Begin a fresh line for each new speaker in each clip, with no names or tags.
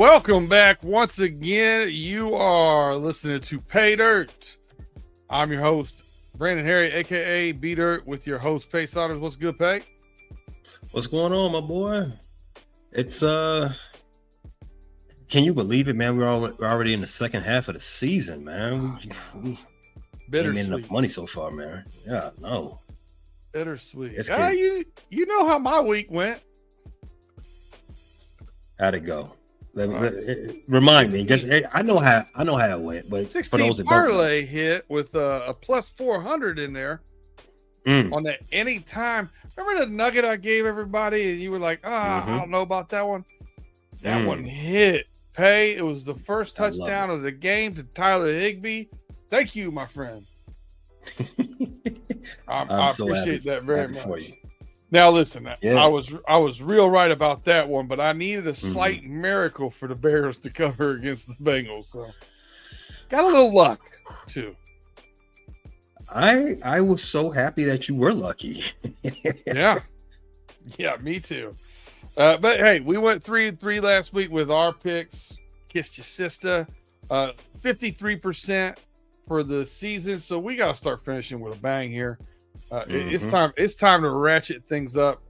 Welcome back once again. You are listening to Pay Dirt. I'm your host, Brandon Herriott, aka B Dirt, with your host, Pay Saunders. What's good, Pay?
What's going on, my boy? It's can you believe it, man? We're already in the second half of the season, man. We ain't made enough money so far, man. Yeah, no.
Bittersweet. You know how my week went.
How'd it go? Remind me. I know how it went, but
16
for those that
parlay hit with a plus 400 in there on the anytime. Remember the nugget I gave everybody, and you were like, I don't know about that one. That one hit. Pay. It was the first touchdown of the game to Tyler Higbee. Thank you, my friend. I appreciate that very much. Now listen, I was real right about that one, but I needed a slight miracle for the Bears to cover against the Bengals. So got a little luck too.
I was so happy that you were lucky.
Yeah, me too. But hey, we went 3-3 last week with our picks. Kissed your sister. 53% for the season, so we got to start finishing with a bang here. It's time to ratchet things up.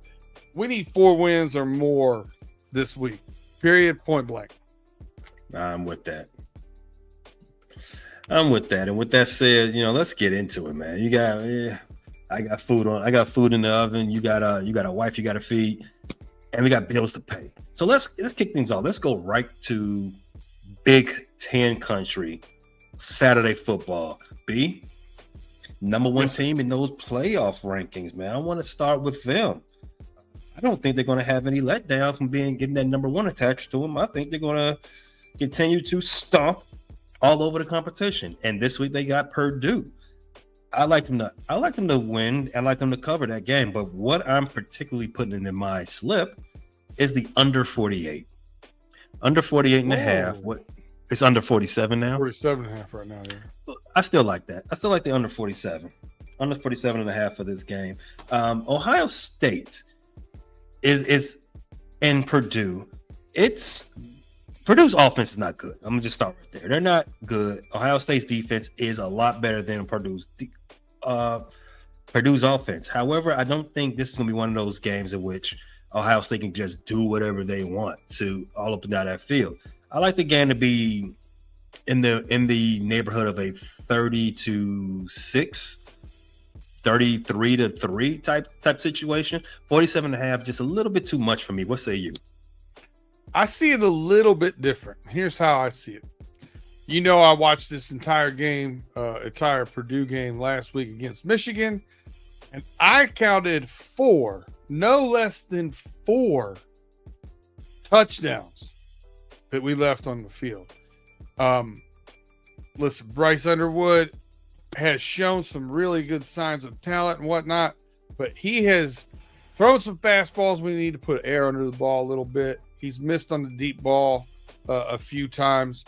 We need 4 wins or more this week. Period. Point blank.
I'm with that. And with that said, let's get into it, man. I got food in the oven. You got a wife you got to feed, and we got bills to pay. So let's kick things off. Let's go right to Big Ten country. Saturday football. B, number one team in those playoff rankings, man. I want to start with them. I don't think they're going to have any letdown from getting that number one attached to them. I think they're going to continue to stomp all over the competition. And this week they got Purdue. I like them to win. I like them to cover that game. But what I'm particularly putting in my slip is the under 48. Under 48 and a half. What? It's under 47 now.
47 and a half right now. Yeah.
I still like that. I still like the under 47. Under 47 and a half for this game. Ohio State is in Purdue. Purdue's offense is not good. I'm gonna just start right there. They're not good. Ohio State's defense is a lot better than Purdue's offense. However, I don't think this is gonna be one of those games in which Ohio State can just do whatever they want to all up and down that field. I like the game to be in the neighborhood of a 30-6, 33-3 type situation. 47.5, just a little bit too much for me. What say you?
I see it a little bit different. Here's how I see it. I watched this entire Purdue game last week against Michigan, and I counted 4, no less than 4 touchdowns that we left on the field. Listen, Bryce Underwood has shown some really good signs of talent and whatnot, but he has thrown some fastballs. We need to put air under the ball a little bit. He's missed on the deep ball a few times,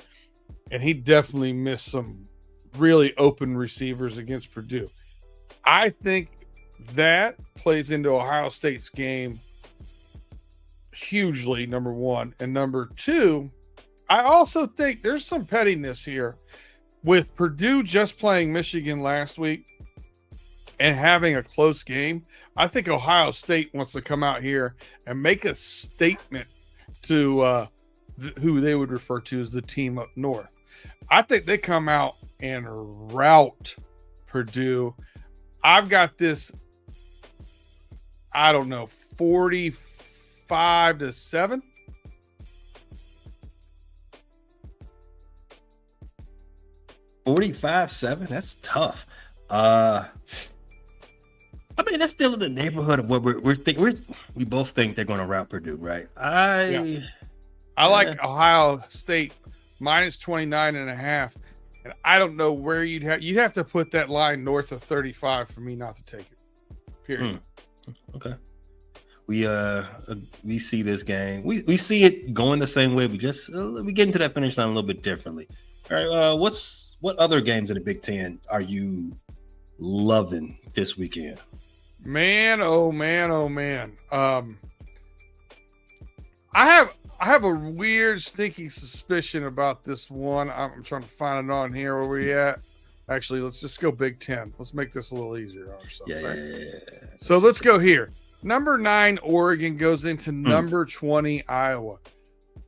and he definitely missed some really open receivers against Purdue. I think that plays into Ohio State's game hugely, number one. And number two, I also think there's some pettiness here with Purdue just playing Michigan last week and having a close game. I think Ohio State wants to come out here and make a statement to who they would refer to as the team up north. I think they come out and rout Purdue. I've got this, 45-7.
45-7. That's tough. I mean, that's still in the neighborhood of what we're thinking. We both think they're going to rout Purdue, right? I
like Ohio State minus 29.5, and I don't know where you'd have to put that line north of 35 for me not to take it. Period.
Okay. We see this game. We see it going the same way. We get into that finish line a little bit differently. All right. What other games in the Big Ten are you loving this weekend?
Man, oh man, oh man. I I have a weird, sneaking suspicion about this one. I'm trying to find it on here. Where we at? Actually, let's just go Big Ten. Let's make this a little easier on ourselves.
Yeah.
So let's go here. Number 9, Oregon goes into number 20, Iowa.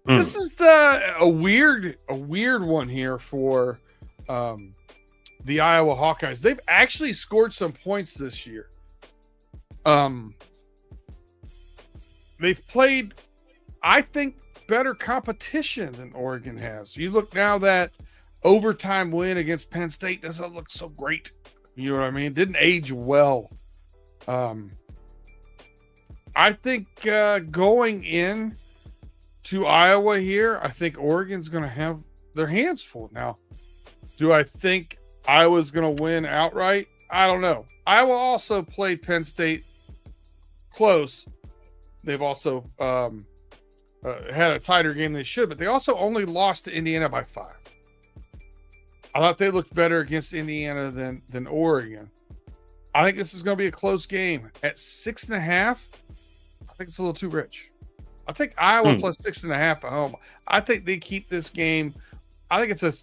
This is a weird one here for the Iowa Hawkeyes. They've actually scored some points this year. They've played, I think, better competition than Oregon has. You look now, that overtime win against Penn State doesn't look so great. You know what I mean? It didn't age well. I think going in to Iowa here, I think Oregon's going to have their hands full. Now, do I think Iowa's going to win outright? I don't know. Iowa also played Penn State close. They've also had a tighter game than they should, but they also only lost to Indiana by 5. I thought they looked better against Indiana than Oregon. I think this is going to be a close game. At 6.5, I think it's a little too rich. I'll take Iowa plus 6.5 at home. I think they keep this game. I think it's a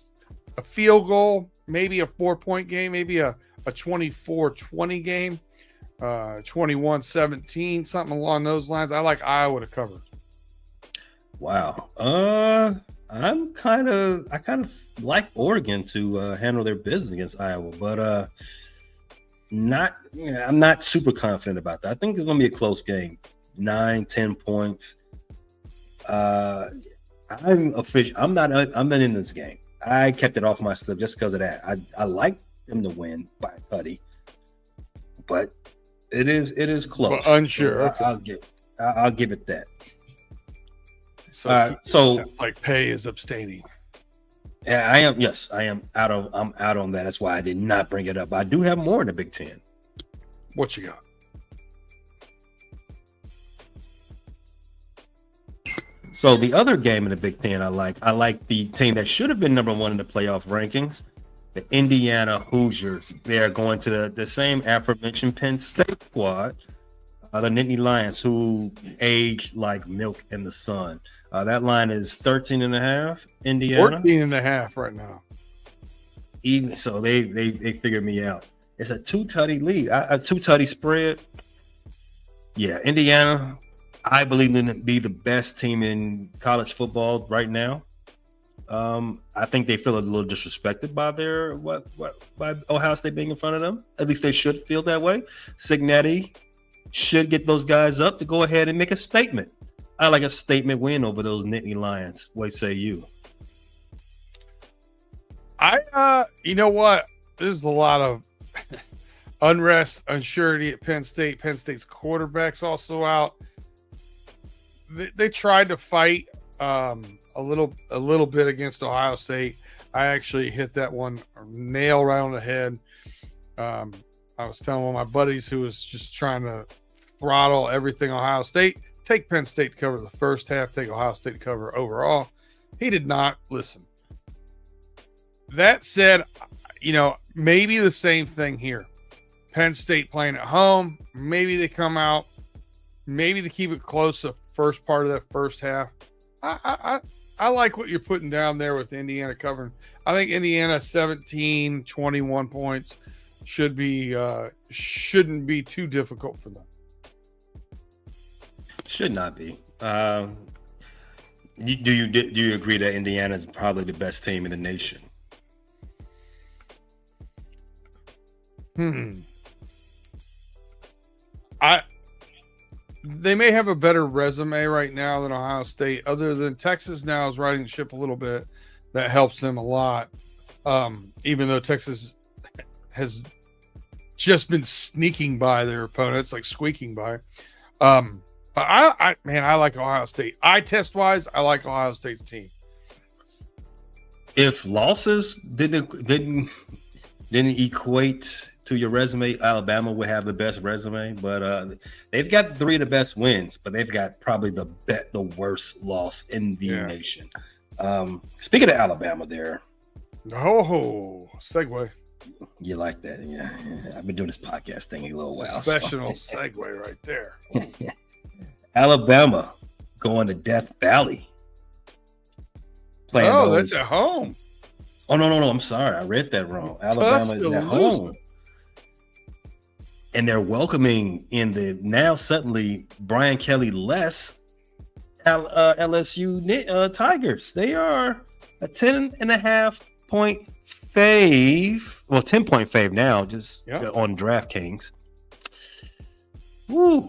field goal, maybe a 4-point game, maybe a 24-20 game, 21-17, something along those lines. I like Iowa to cover.
Wow. I kind of like Oregon to handle their business against Iowa, but I'm not super confident about that. I think it's going to be a close game, 9-10 points. I'm not in this game. I kept it off my slip just because of that. I like them to win by a tutty, but it is close.
But unsure.
So I'll give it that.
So sounds like Pay is abstaining.
Yeah, I am. Yes, I am out on that. That's why I did not bring it up. I do have more in the Big Ten.
What you got?
So the other game in the Big Ten, I like the team that should have been number 1 in the playoff rankings, the Indiana Hoosiers. They are going to the same aforementioned Penn State squad, the Nittany Lions, who age like milk in the sun. That line is 13.5. Indiana
14.5 right now.
Even so, they figured me out. It's a 2-tutty lead, a 2-tutty spread. Yeah, Indiana, I believe them to be the best team in college football right now. I think they feel a little disrespected by by Ohio State being in front of them. At least they should feel that way. Cignetti should get those guys up to go ahead and make a statement. I like a statement win over those Nittany Lions. What say you?
You know what? There's a lot of unrest, unsurety at Penn State. Penn State's quarterback's also out. They tried to fight a little bit against Ohio State. I actually hit that one nail right on the head. I was telling one of my buddies who was just trying to throttle everything Ohio State, take Penn State to cover the first half, take Ohio State to cover overall. He did not listen. That said, maybe the same thing here. Penn State playing at home. Maybe they come out. Maybe they keep it close the first part of that first half. I like what you're putting down there with Indiana covering. I think Indiana 17, 21 points shouldn't be too difficult for them.
Should not be. Do you agree that Indiana is probably the best team in the nation?
They may have a better resume right now than Ohio State, other than Texas now is riding the ship a little bit. That helps them a lot. Even though Texas has just been sneaking by their opponents, like squeaking by. But I like Ohio State. Eye test wise, I like Ohio State's team.
If losses didn't equate to your resume, Alabama would have the best resume, but they've got 3 of the best wins, but they've got probably the worst loss in the nation. Speaking of Alabama, there.
Oh, segue.
You like that? Yeah. I've been doing this podcast thing a little while.
Professional segue right there.
Alabama going to Death Valley playing
Oh, that's
those.
at home.
Oh no! I'm sorry, I read that wrong. Alabama is at home, and they're welcoming in the now suddenly Brian Kelly less LSU Tigers. They are a 10.5-point fave. Well, 10-point fave now, just on DraftKings. Woo!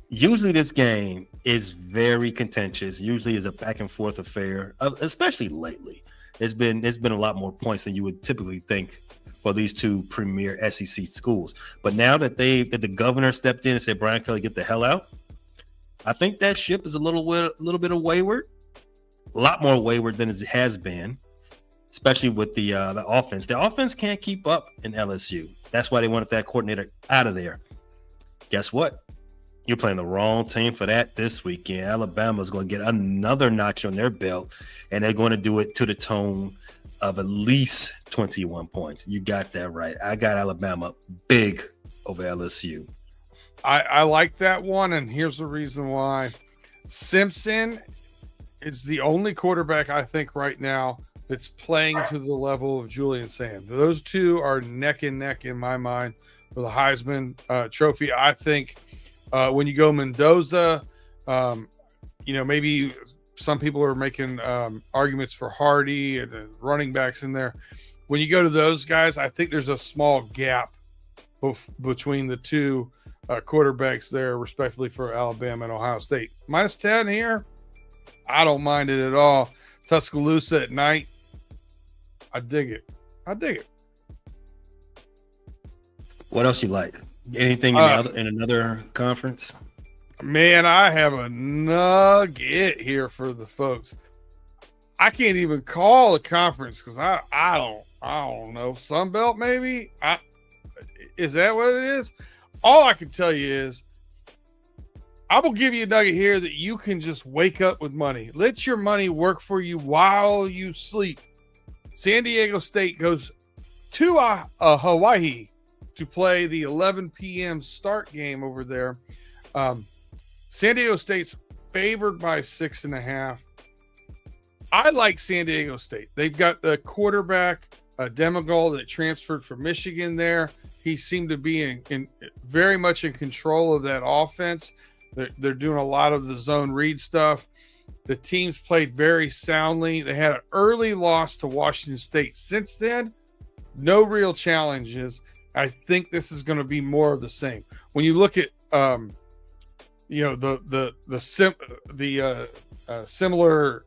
Usually this game is very contentious. Usually is a back and forth affair, especially lately. There's been a lot more points than you would typically think for these two premier SEC schools. But now that the governor stepped in and said, Brian Kelly, get the hell out, I think that ship is a little bit of wayward, a lot more wayward than it has been, especially with the offense. The offense can't keep up in LSU. That's why they wanted that coordinator out of there. Guess what? You're playing the wrong team for that this weekend. Alabama's going to get another notch on their belt, and they're going to do it to the tone of at least 21 points. You got that right. I got Alabama big over LSU.
I like that one, and here's the reason why. Simpson is the only quarterback I think right now that's playing to the level of Julian Sand. Those two are neck and neck in my mind for the Heisman Trophy. I think when you go Mendoza, maybe some people are making arguments for Hardy and the running backs in there. When you go to those guys, I think there's a small gap between the two quarterbacks there, respectively, for Alabama and Ohio State. -10 here. I don't mind it at all. Tuscaloosa at night. I dig it.
What else you like? Anything in another conference?
Man, I have a nugget here for the folks. I can't even call a conference because I don't know. Sun Belt maybe? Is that what it is? All I can tell you is I will give you a nugget here that you can just wake up with money. Let your money work for you while you sleep. San Diego State goes to Hawaii to play the 11 p.m. start game over there. San Diego State's favored by 6.5. I like San Diego State. They've got the quarterback, Demigol, that transferred from Michigan there. He seemed to be in very much in control of that offense. They're doing a lot of the zone read stuff. The teams played very soundly. They had an early loss to Washington State. Since then, no real challenges. I think this is going to be more of the same. When you look at similar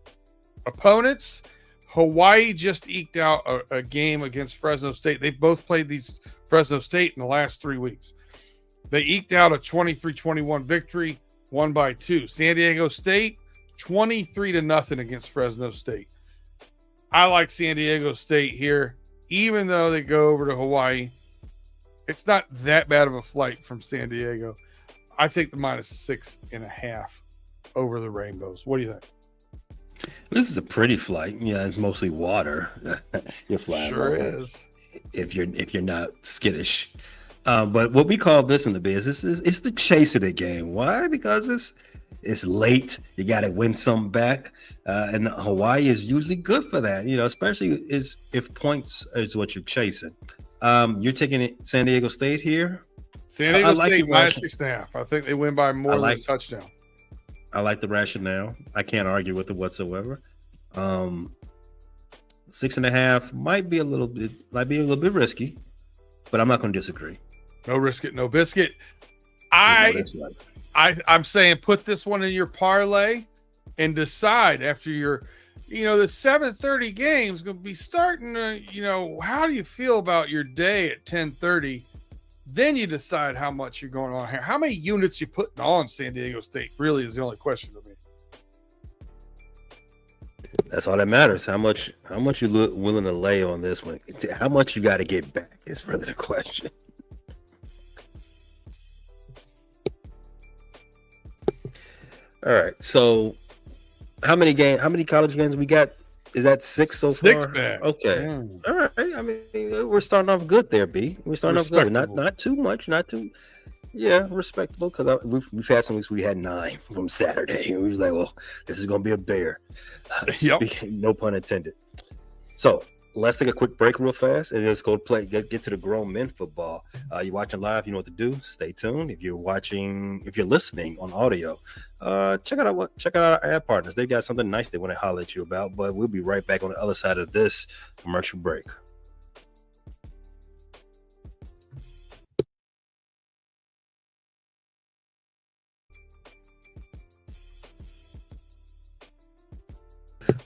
opponents, Hawaii just eked out a game against Fresno State. They both played Fresno State in the last 3 weeks. They eked out a 23-21 victory, won by 2. San Diego State, 23-0 against Fresno State. I like San Diego State here, even though they go over to Hawaii. It's not that bad of a flight from San Diego. I take the -6.5 over the Rainbows. What do you think?
This is a pretty flight. Yeah, it's mostly water. You're flying.
Sure is.
If you're not skittish. But what we call this in the business is it's the chase of the game. Why? Because it's late. You got to win some back. And Hawaii is usually good for that, especially if points is what you're chasing. You're taking it San Diego State here?
San Diego State -6.5. I think they win by more than a touchdown.
I like the rationale. I can't argue with it whatsoever. 6.5 might be a little bit risky, but I'm not going to disagree.
No risk it, no biscuit. I'm saying put this one in your parlay and decide after your, the 7:30 game is going to be starting to, how do you feel about your day at 10:30? Then you decide how much you're going on here. How many units you putting on San Diego State really is the only question to me.
That's all that matters. How much you willing to lay on this one? How much you got to get back is really the question. All right. So, how many college games we got? Is that 6 so far?
6 back.
Okay. Yeah. All right. I mean, we're starting off good there, B. We're starting off good. Not too much. Not too. Yeah, respectable. Because we've had some weeks we had 9 from Saturday, and we was like, well, this is gonna be a bear.
Yep.
No pun intended. So let's take a quick break real fast, and let's go play. Get to the grown men football. You're watching live, you know what to do. Stay tuned. If you're listening on audio, check out our ad partners. They got something nice they want to holler at you about. But we'll be right back on the other side of this commercial break.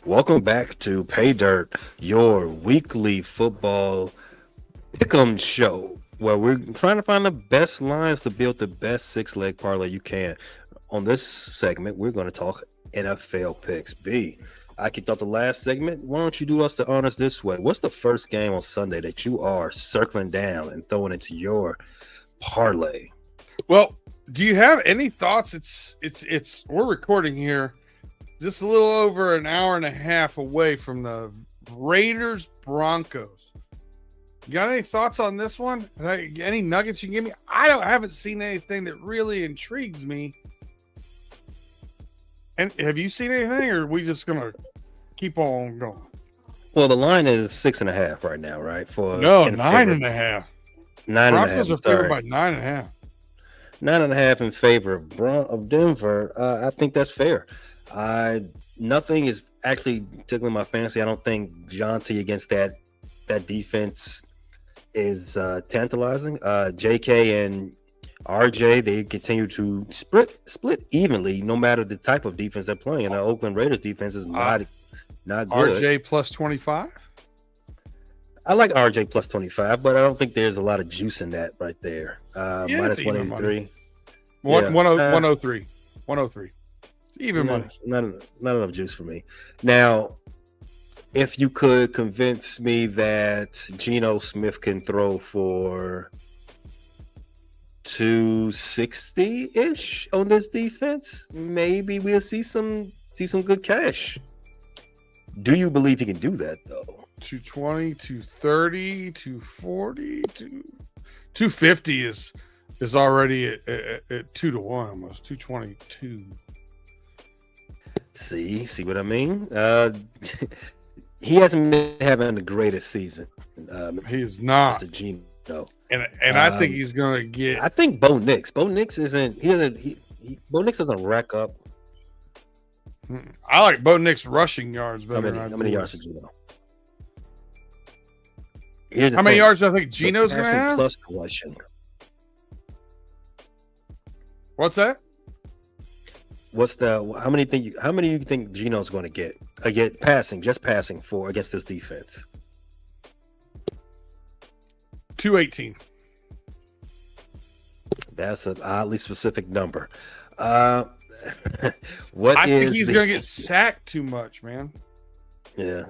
Welcome back to Pay Dirt, your weekly football pick'em show, where we're trying to find the best lines to build the best 6-leg parlay you can. On this segment, we're going to talk NFL picks. B, I kicked off the last segment. Why don't you do us the honors this way? What's the first game on Sunday that you are circling down and throwing into your parlay?
Well, do you have any thoughts? We're recording here just a little over an hour and a half away from the Raiders Broncos. You got any thoughts on this one? Any nuggets you can give me? I haven't seen anything that really intrigues me. And have you seen anything, or are we just gonna keep on going?
Well, the line is 6.5 right now, right? For
no, 9.5.
9.5.
Broncos are favored by 9.5.
9.5 in favor of Denver. I think that's fair. Nothing is actually tickling my fancy. I don't think Jonty against that defense is tantalizing. JK and RJ, they continue to split evenly, no matter the type of defense they're playing. And the Oakland Raiders defense is not good.
RJ plus 25.
I like RJ plus 25, but I don't think there's a lot of juice in that right there. Minus 183.
103. 103. It's even money.
Not enough juice for me. Now, if you could convince me that Geno Smith can throw for 260-ish on this defense, maybe we'll see some good cash. Do you believe he can do that though?
220, 230, 240, 250 is already at 2-1 almost. 222.
See what I mean? He hasn't been having the greatest season.
He is not.
Mr. Geno.
And I think he's gonna get.
I think Bo Nix. Bo Nix isn't. Bo Nix doesn't rack up.
I like Bo Nix rushing yards better.
How many yards did Geno?
How many yards do I think Geno's gonna have?
Plus rushing.
What's that?
How many do you think Geno's going to get? Passing for against this defense.
218.
That's an oddly specific number.
I think he's going to get sacked too much, man.
Yeah.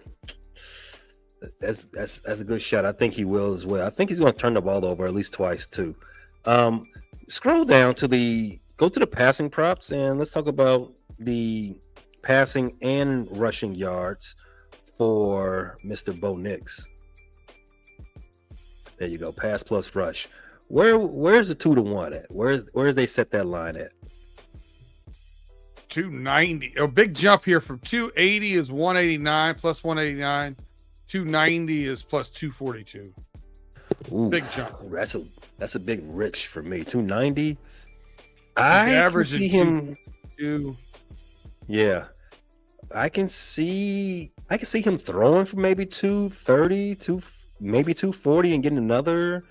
That's a good shot. I think he will as well. I think he's going to turn the ball over at least twice too. Scroll down to go to the passing props, and let's talk about the passing and rushing yards for Mr. Bo Nix. There you go. Pass plus rush. Where's the 2-1 at? Where's they set that line at?
290. A big jump here from 280 is 189 plus 189. 290 is plus 242.
Ooh,
big jump.
That's a big rich for me. 290. I can see him. Yeah, I can see him throwing for maybe 230, maybe 240, and getting another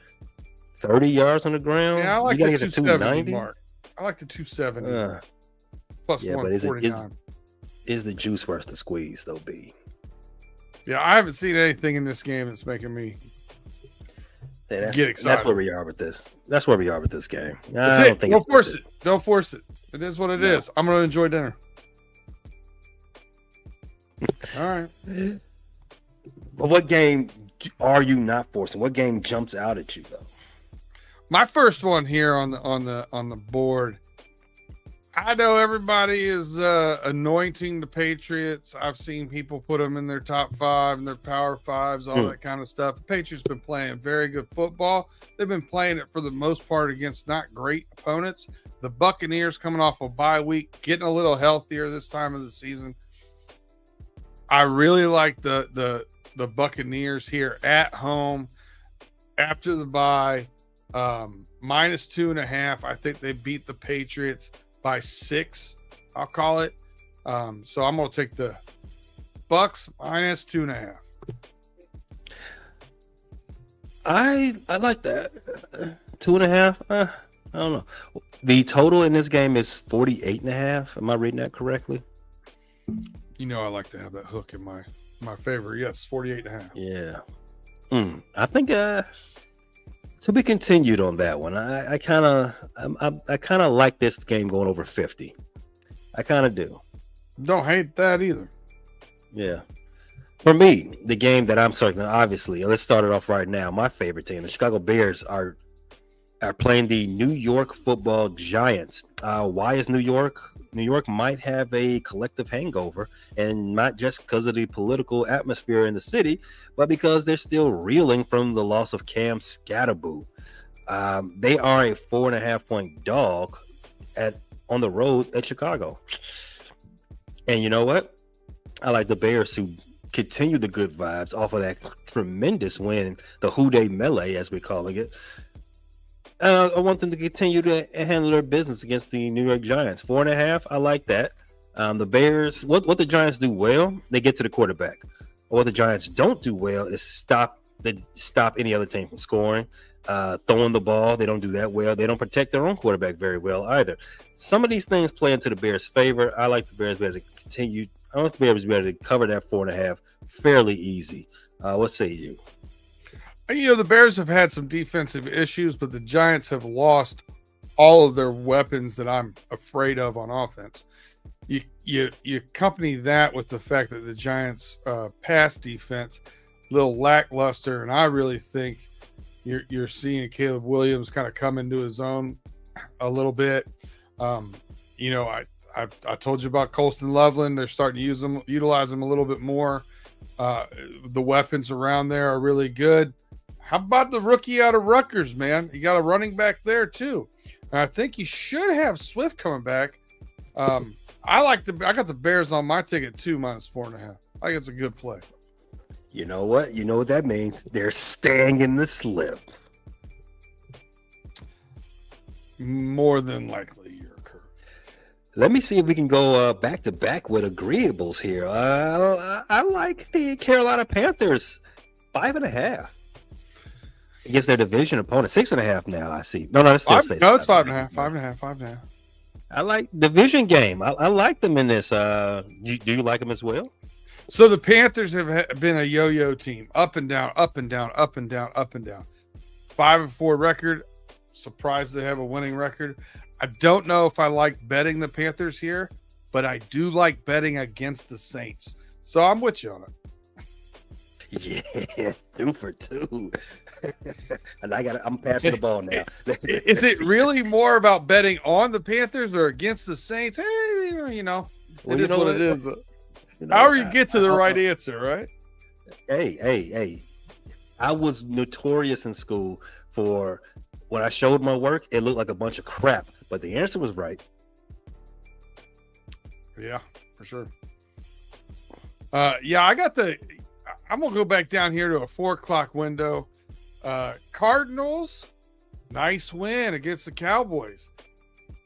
30 yards on the ground.
Yeah, I like the 270 mark. I like the 270 plus 149.
But is the juice worth the squeeze though, B?
Yeah, I haven't seen anything in this game that's making me get excited.
That's where we are with this. That's where we are with this game.
Don't force it. Don't force it. It is what it is. I'm going to enjoy dinner. All right.
But what game are you not forcing? What game jumps out at you though?
My first one here on the board, I know everybody is anointing the Patriots. I've seen people put them in their top 5 and their power 5s, all that kind of stuff. The Patriots been playing very good football. They've been playing it for the most part against not great opponents. The Buccaneers coming off a bye week, getting a little healthier this time of the season. I really like the Buccaneers here at home after the bye. Minus 2.5. I think they beat the Patriots by 6, I'll call it. So I'm gonna take the Bucks minus 2.5.
I like that. 2.5. I don't know. The total in this game is 48.5. Am I reading that correctly?
You know I like to have that hook in my favor. Yes, 48.5.
Yeah. I think to be continued on that one. I kind of like this game going over 50. I kind of do.
Don't hate that either.
Yeah. For me, the game that I'm circling, obviously, let's start it off right now. My favorite team, the Chicago Bears, are playing the New York Football Giants. Why is New York? New York might have a collective hangover, and not just because of the political atmosphere in the city, but because they're still reeling from the loss of Cam Scatterboo. They are a 4.5-point dog on the road at Chicago. And you know what? I like the Bears to continue the good vibes off of that tremendous win, the Houday Melee, as we're calling it. I want them to continue to handle their business against the New York Giants. 4.5, I like that. The Bears, what the Giants do well, they get to the quarterback. What the Giants don't do well is stop any other team from scoring, throwing the ball. They don't do that well. They don't protect their own quarterback very well either. Some of these things play into the Bears' favor. I like the Bears to be able to continue. I want the Bears to be able to cover that 4.5 fairly easy. What say you?
You know, the Bears have had some defensive issues, but the Giants have lost all of their weapons that I'm afraid of on offense. You accompany that with the fact that the Giants' pass defense a little lackluster, and I really think you're seeing Caleb Williams kind of come into his own a little bit. You know, I told you about Colston Loveland. They're starting to utilize him a little bit more. The weapons around there are really good. How about the rookie out of Rutgers, man? You got a running back there too. And I think you should have Swift coming back. I got the Bears on my ticket too, minus 4.5. I think it's a good play.
You know what? You know what that means? They're staying in the slip.
More than likely, you're correct.
Let me see if we can go back to back with agreeables here. I like the Carolina Panthers 5.5 against their division opponent. 6.5 now. I see. No, it's still 6.
No, it's 5.5. 5.5.
I like division game. I like them in this. Do you like them as well?
So the Panthers have been a yo-yo team, up and down, up and down, up and down, up and down. 5-4 record. Surprised they have a winning record. I don't know if I like betting the Panthers here, but I do like betting against the Saints. So I'm with you on
it. Yeah, 2 for 2. And I'm passing the ball now.
Is it really more about betting on the Panthers or against the Saints? Hey, you know, it is what it is. However you get to the right answer, right?
Hey. I was notorious in school for when I showed my work, it looked like a bunch of crap, but the answer was right. Yeah,
for sure. I'm going to go back down here to a 4:00 window. Cardinals, nice win against the Cowboys.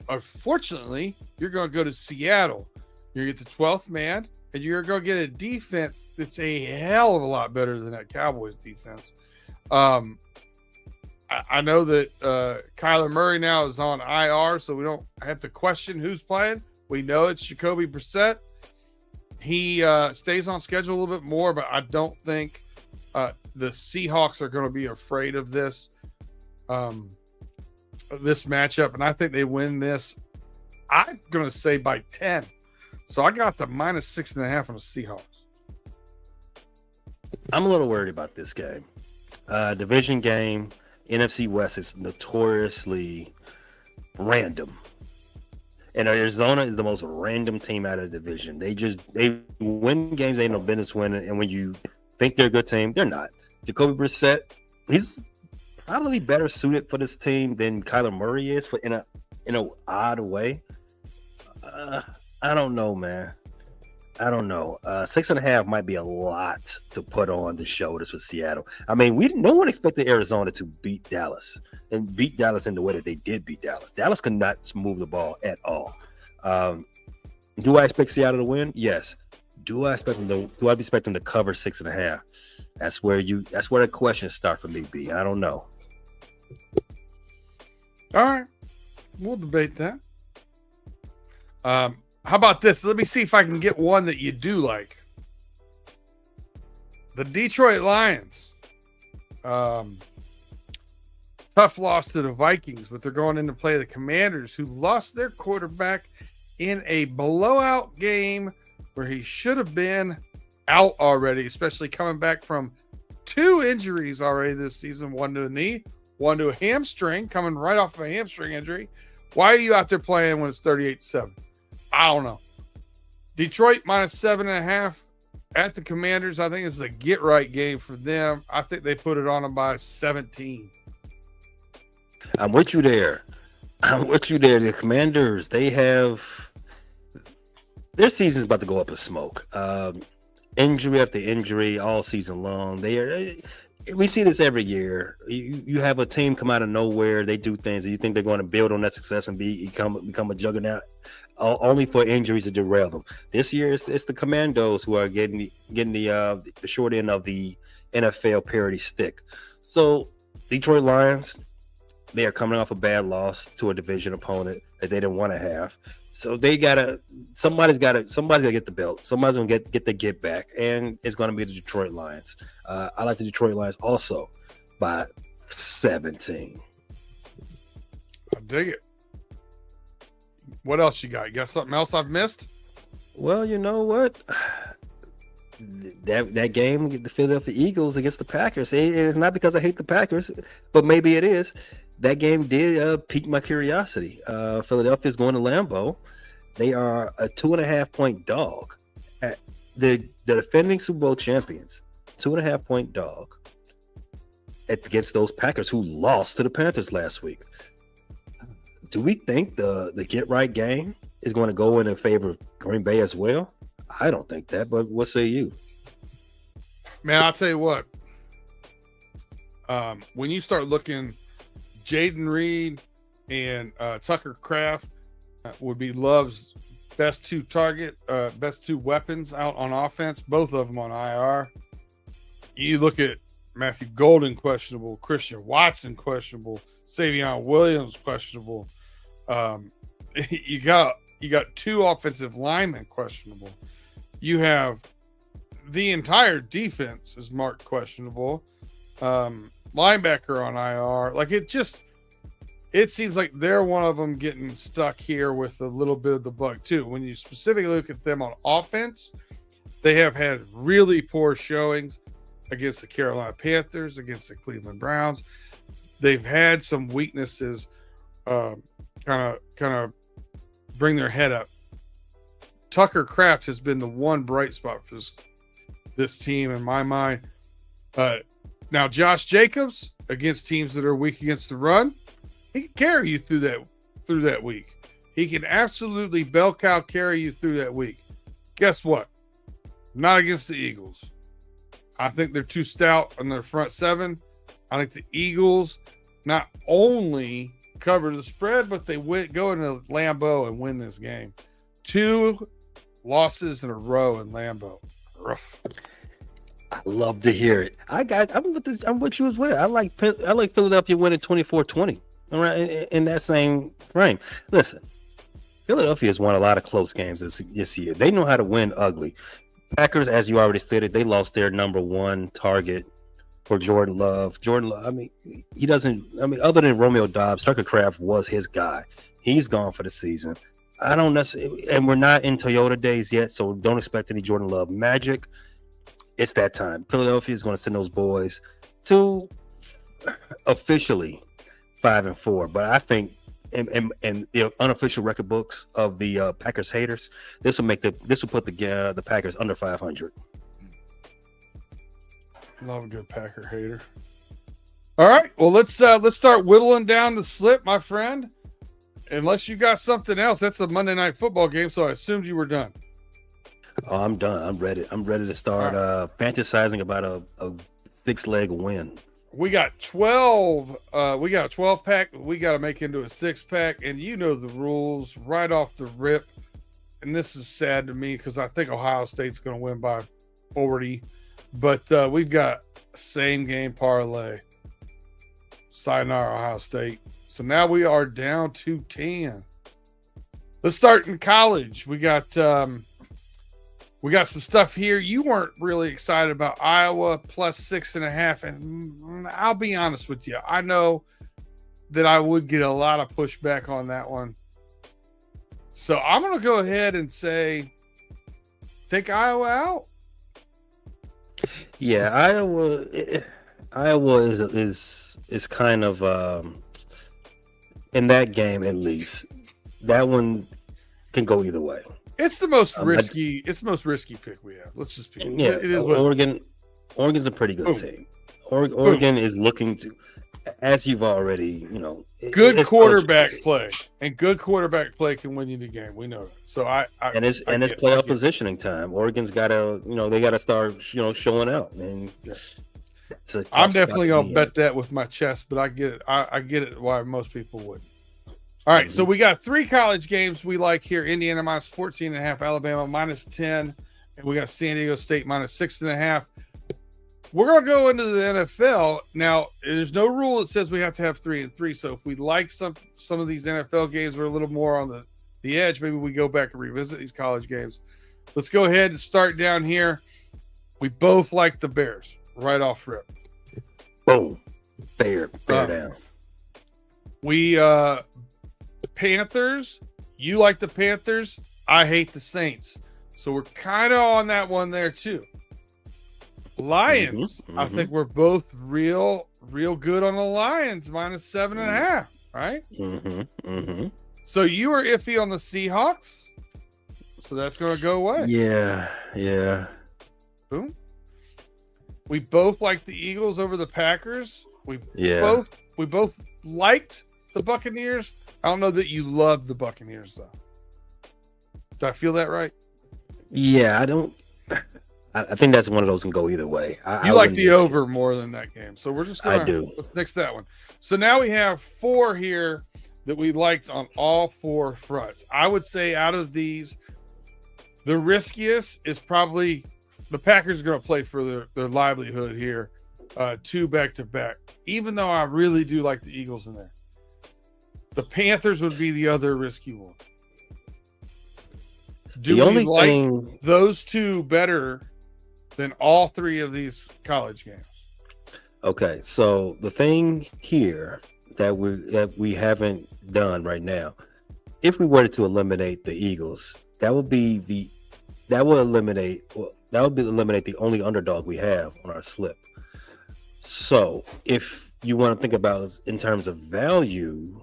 Unfortunately, you're going to go to Seattle. You're going to get the 12th man, and you're going to get a defense that's a hell of a lot better than that Cowboys defense. I know that Kyler Murray now is on IR, so we don't have to question who's playing. We know it's Jacoby Brissett. He stays on schedule a little bit more, but I don't think the Seahawks are going to be afraid of this matchup, and I think they win this. I'm going to say by 10. So I got the minus 6.5 on the Seahawks.
I'm a little worried about this game. Division game, NFC West is notoriously random. And Arizona is the most random team out of the division. They win games they ain't no business winning, and when you think they're a good team, they're not. Jacoby Brissett, he's probably better suited for this team than Kyler Murray is in a odd way. I don't know, man. I don't know. 6.5 might be a lot to put on the shoulders for Seattle. I mean, no one expected Arizona to beat Dallas and beat Dallas in the way that they did beat Dallas. Dallas could not move the ball at all. Do I expect Seattle to win? Yes. Do I expect them to cover 6.5? That's where the questions start for me, B. I don't know.
All right. We'll debate that. How about this? Let me see if I can get one that you do like. The Detroit Lions. Tough loss to the Vikings, but they're going in to play the Commanders, who lost their quarterback in a blowout game where he should have been out already, especially coming back from 2 injuries already this season, one to a knee, one to a hamstring, coming right off of a hamstring injury. Why are you out there playing when it's 38-7? I don't know. Detroit minus 7.5 at the Commanders. I think this is a get-right game for them. I think they put it on them by 17.
I'm with you there. The Commanders, their season's about to go up in smoke. Injury after injury all season long. We see this every year. You have a team come out of nowhere. They do things, and you think they're going to build on that success and become a juggernaut, only for injuries to derail them. This year, it's the Commandos who are getting the short end of the NFL parity stick. So, Detroit Lions, they are coming off a bad loss to a division opponent that they didn't want to have. So somebody's gotta get the belt. Somebody's gonna get the get back, and it's gonna be the Detroit Lions. I like the Detroit Lions also by 17.
I dig it. What else you got? You got something else I've missed?
Well, you know what? That game, the Philadelphia Eagles against the Packers. It is not because I hate the Packers, but maybe it is. That game did pique my curiosity. Philadelphia is going to Lambeau. They are a 2.5-point dog. The defending Super Bowl champions, 2.5-point dog against those Packers who lost to the Panthers last week. Do we think the get-right game is going to go in favor of Green Bay as well? I don't think that, but what say you?
Man, I'll tell you what. When you start looking, Jaden Reed and Tucker Kraft would be Love's best 2 weapons out on offense, both of them on IR. You look at Matthew Golden, questionable, Christian Watson, questionable, Savion Williams, questionable. You got 2 offensive linemen questionable. You have the entire defense is marked questionable. Linebacker on IR. Like it seems like they're one of them getting stuck here with a little bit of the bug too. When you specifically look at them on offense, they have had really poor showings against the Carolina Panthers, against the Cleveland Browns. They've had some weaknesses kind of bring their head up. Tucker Kraft has been the one bright spot for this team in my mind. Now Josh Jacobs against teams that are weak against the run, he can carry you through that week. He can absolutely bell cow carry you through that week. Guess what? Not against the Eagles. I think they're too stout on their front 7. I think the Eagles not only cover the spread, but they go into Lambeau and win this game. 2 losses in a row in Lambeau. Rough.
I love to hear it. I'm with you as well. I like Philadelphia winning 24-20. All right, in that same frame. Listen, Philadelphia has won a lot of close games this year. They know how to win ugly. Packers, as you already stated, they lost their number 1 target for Jordan Love. Other than Romeo Doubs, Tucker Kraft was his guy. He's gone for the season. I don't necessarily, and we're not in Toyota days yet, so don't expect any Jordan Love magic. It's that time. Philadelphia is going to send those boys to officially 5-4, but I think and the unofficial record books of the Packers haters, this will put the Packers under 500.
Love a good Packer hater. All right, well let's start whittling down the slip, my friend. Unless you got something else, that's a Monday Night Football game, so I assumed you were done.
Oh, I'm done. I'm ready. I'm ready to start fantasizing about a 6-leg win.
We got 12. We got a 12-pack. We got to make into a 6-pack, and you know the rules right off the rip. And this is sad to me because I think Ohio State's going to win by 40. But we've got same game parlay. Sayonara, Ohio State. So now we are down to 10. Let's start in college. We got some stuff here. You weren't really excited about Iowa plus 6.5, and I'll be honest with you. I know that I would get a lot of pushback on that one. So I'm going to go ahead and say, take Iowa out.
Yeah, Iowa is kind of in that game, at least. That one can go either way.
It's the most risky. It's the most risky pick we have. Let's just be.
Yeah,
it is
Oregon's a pretty good team. Oregon is looking to, as you've already,
good quarterback play, and good quarterback play can win you the game. We know that. So it's
playoff positioning time. Oregon's got to, they got to start, showing out. And
I'm definitely gonna bet that with my chest, but I get it. I get it why most people would. All right, so we got 3 college games we like here. Indiana minus 14.5, Alabama minus 10, and we got San Diego State minus 6.5. We're gonna go into the NFL now. There's no rule that says we have to have 3 and 3. So if we like some of these NFL games, we're a little more on the edge. Maybe we go back and revisit these college games. Let's go ahead and start down here. We both like the Bears right off rip.
Boom, bear down.
We Panthers. You like the Panthers. I hate the Saints. So we're kind of on that one there too. Lions. I think we're both real good on the Lions minus 7.5. Right. So you were iffy on the Seahawks. So that's going to go away.
Yeah.
Boom. We both like the Eagles over the Packers. We both liked the Buccaneers. I don't know that you love the Buccaneers though. Do I feel that right?
Yeah, I don't. I think that's one of those can go either way.
You like the over more than that game, so we're just going.
I do.
Let's nix that one. So now we have 4 here that we liked on all 4 fronts. I would say out of these, the riskiest is probably the Packers are going to play for their livelihood here, 2 back-to-back. Even though I really do like the Eagles in there, the Panthers would be the other risky one. Do we like those 2 better than all 3 of these college games?
Okay, so the thing here that we haven't done right now, if we were to eliminate the Eagles, that would eliminate the only underdog we have on our slip. So if you want to think about in terms of value,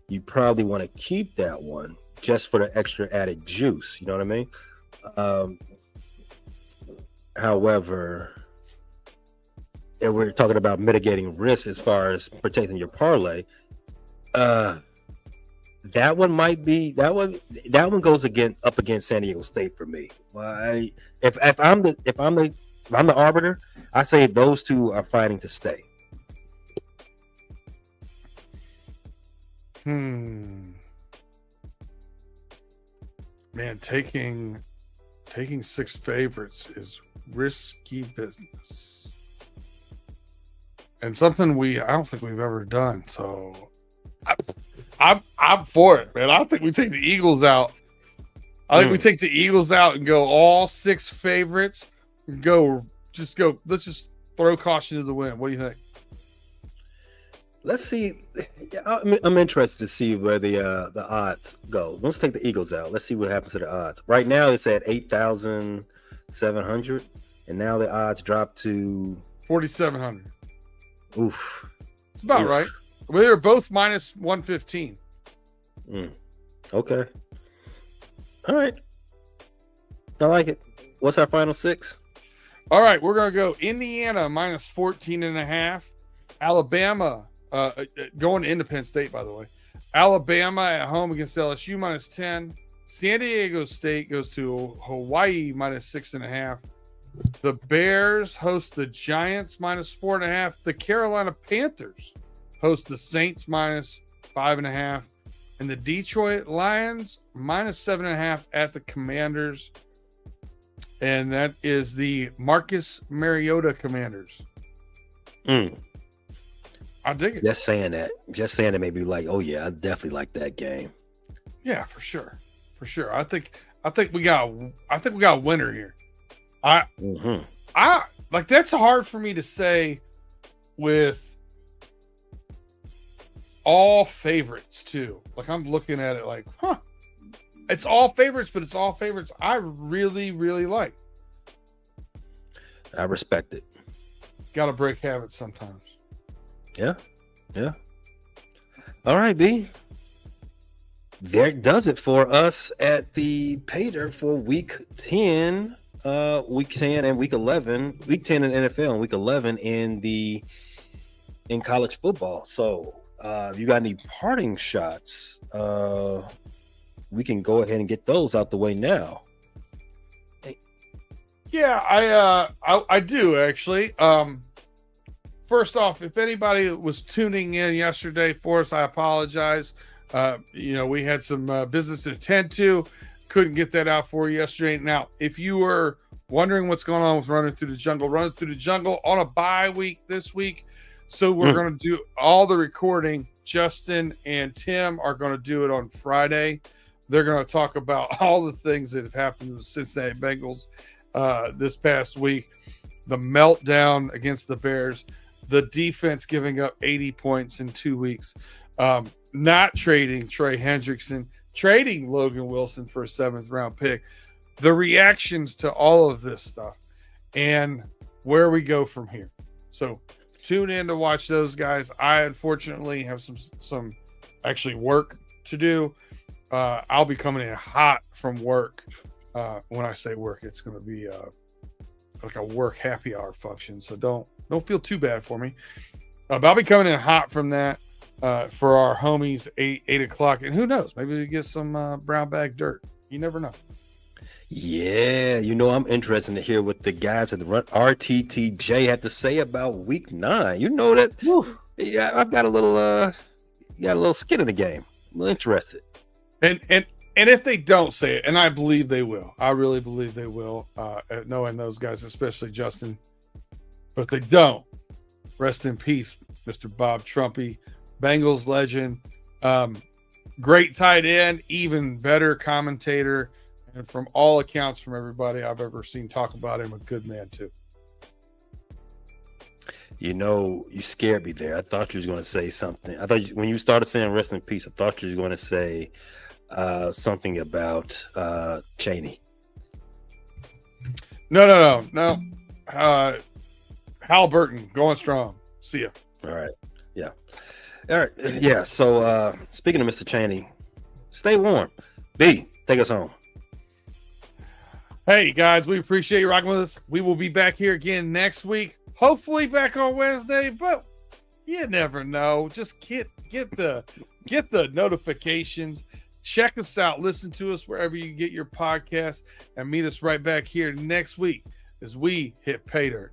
you probably want to keep that one just for the extra added juice. You know what I mean? However, and we're talking about mitigating risk as far as protecting your parlay. That one goes up against San Diego State for me. If I'm the arbiter, I say those 2 are fighting to stay.
Man, taking 6 favorites is risky business, and something I don't think we've ever done. So I'm for it, man. I don't think we take the Eagles out. I think we take the Eagles out and go all 6 favorites. And let's just throw caution to the wind. What do you think?
Let's see. I'm interested to see where the odds go. Let's take the Eagles out. Let's see what happens to the odds. Right now it's at 8,700, and now the odds drop to
4,700.
Oof.
It's about right. Well, they're both minus 115.
Okay. All right. I like it. What's our final 6?
All right, we're going to go Indiana minus 14.5. Alabama going to Independence State, by the way. Alabama at home against LSU minus 10. San Diego State goes to Hawaii minus 6.5. The Bears host the Giants minus 4.5. The Carolina Panthers host the Saints minus 5.5. And the Detroit Lions minus 7.5 at the Commanders. And that is the Marcus Mariota Commanders. I dig it.
Just saying that made me like, oh yeah, I definitely like that game.
Yeah, for sure. I think we got a winner here. I like, that's hard for me to say with all favorites too. Like, I'm looking at it like, it's all favorites, but it's all favorites I really, really like.
I respect it.
Got to break habits sometimes.
Yeah. All right, B. There does it for us at the Pay Dirt for week 10, week 10 and week 11, week 10 in NFL and week 11 in college football. So, if you got any parting shots, we can go ahead and get those out the way now.
Yeah, I do actually. First off, if anybody was tuning in yesterday for us, I apologize. We had some business to attend to. Couldn't get that out for you yesterday. Now, if you were wondering what's going on with Running Through the Jungle on a bye week this week. So we're going to do all the recording. Justin and Tim are going to do it on Friday. They're going to talk about all the things that have happened to the Cincinnati Bengals this past week. The meltdown against the Bears. The defense giving up 80 points in 2 weeks. Not trading Trey Hendrickson. Trading Logan Wilson for a 7th round pick. The reactions to all of this stuff. And where we go from here. So tune in to watch those guys. I unfortunately have some actually work to do. I'll be coming in hot from work. When I say work, it's going to be like a work happy hour function. So don't feel too bad for me. But I'll be coming in hot from that for our homies 8 o'clock. And who knows? Maybe we get some brown bag dirt. You never know.
Yeah, I'm interested to hear what the guys at the RTTJ have to say about week 9. That. Yeah, I've got a little skin in the game. I'm a little interested.
And if they don't say it, and I believe they will, I really believe they will, knowing those guys, especially Justin. But if they don't, rest in peace, Mr. Bob Trumpy, Bengals legend, great tight end, even better commentator, and from all accounts from everybody I've ever seen talk about him, a good man too.
You scared me there. I thought you was going to say something. I thought when you started saying rest in peace, I thought you was going to say something about Cheney. No. Halliburton going strong. See ya. All right. Yeah. All right. Yeah. So speaking of Mr. Cheney, stay warm. B, take us home.
Hey guys, we appreciate you rocking with us. We will be back here again next week. Hopefully back on Wednesday, but you never know. Just get the notifications. Check us out. Listen to us wherever you get your podcast, and meet us right back here next week as we hit Pay Dirt.